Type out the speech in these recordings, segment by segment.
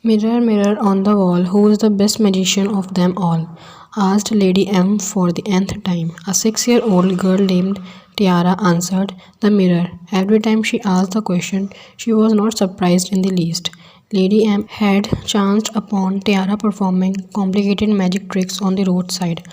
Mirror, mirror on the wall, who is the best magician of them all? Asked Lady M for the nth time. A 6-year-old girl named Tiara answered the mirror. Every time she asked the question, she was not surprised in the least. Lady M had chanced upon Tiara performing complicated magic tricks on the roadside.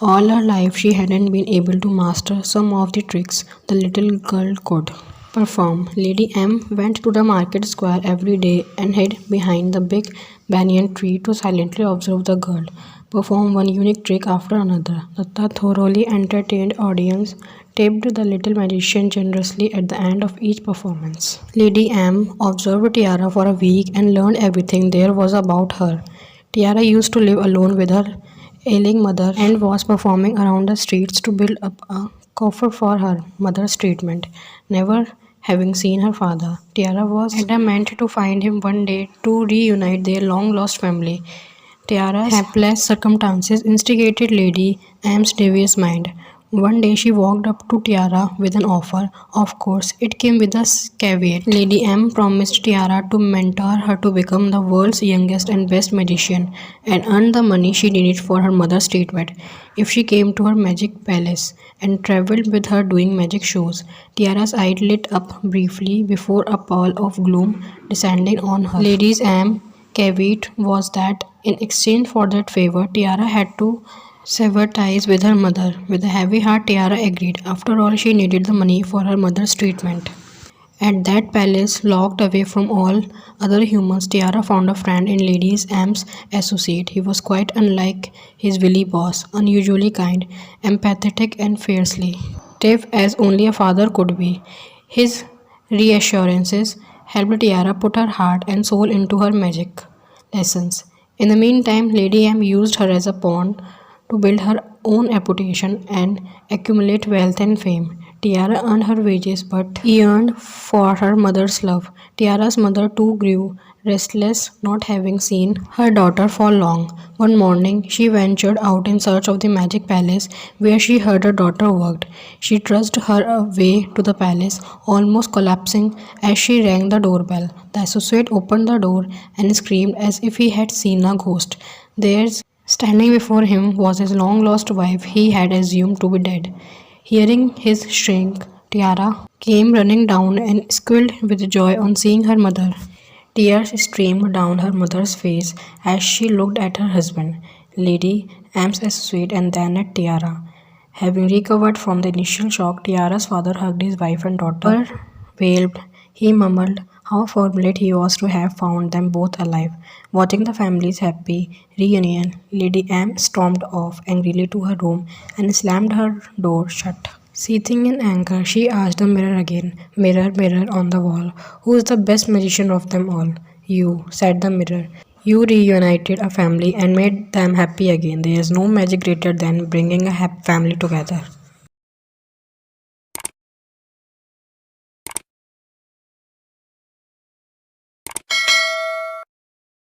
All her life, she hadn't been able to master some of the tricks the little girl could perform. Lady M went to the market square every day and hid behind the big banyan tree to silently observe the girl perform one unique trick after another. The thoroughly entertained audience tipped the little magician generously at the end of each performance. Lady M observed Tiara for a week and learned everything there was about her. Tiara used to live alone with her ailing mother and was performing around the streets to build up a coffer for her mother's treatment. Never having seen her father, Tiara was adamant to find him one day to reunite their long lost family. Tiara's hapless circumstances instigated Lady M's devious mind. One day she walked up to Tiara with an offer. Of course, it came with a caveat. Lady M promised Tiara to mentor her to become the world's youngest and best magician and earn the money she needed for her mother's treatment if she came to her magic palace and traveled with her doing magic shows. Tiara's eye lit up briefly before a pall of gloom descended on her. Lady M caveat was that in exchange for that favor, Tiara had to sever ties with her mother. With a heavy heart, Tiara agreed. After all, she needed the money for her mother's treatment. At that palace, locked away from all other humans, Tiara found a friend in Lady M's associate. He was quite unlike his willy boss, unusually kind, empathetic, and fiercely stiff as only a father could be. His reassurances helped Tiara put her heart and soul into her magic lessons. In the meantime, Lady M used her as a pawn to build her own reputation and accumulate wealth and fame. Tiara earned her wages but yearned for her mother's love. Tiara's mother too grew restless, not having seen her daughter for long. One morning, she ventured out in search of the magic palace where she heard her daughter worked. She trudged her way to the palace, almost collapsing as she rang the doorbell. The associate opened the door and screamed as if he had seen a ghost. There's standing before him was his long lost wife he had assumed to be dead. Hearing his shriek, Tiara came running down and squealed with joy on seeing her mother. Tears streamed down her mother's face as she looked at her husband, Lady M's associate, and then at Tiara. Having recovered from the initial shock, Tiara's father hugged his wife and daughter. Wailed, he mumbled how fortunate he was to have found them both alive. Watching the family's happy reunion, Lady M stormed off angrily to her room and slammed her door shut. Seething in anger, she asked the mirror again, Mirror, mirror on the wall, who is the best magician of them all? You, said the mirror. You reunited a family and made them happy again. There is no magic greater than bringing a happy family together.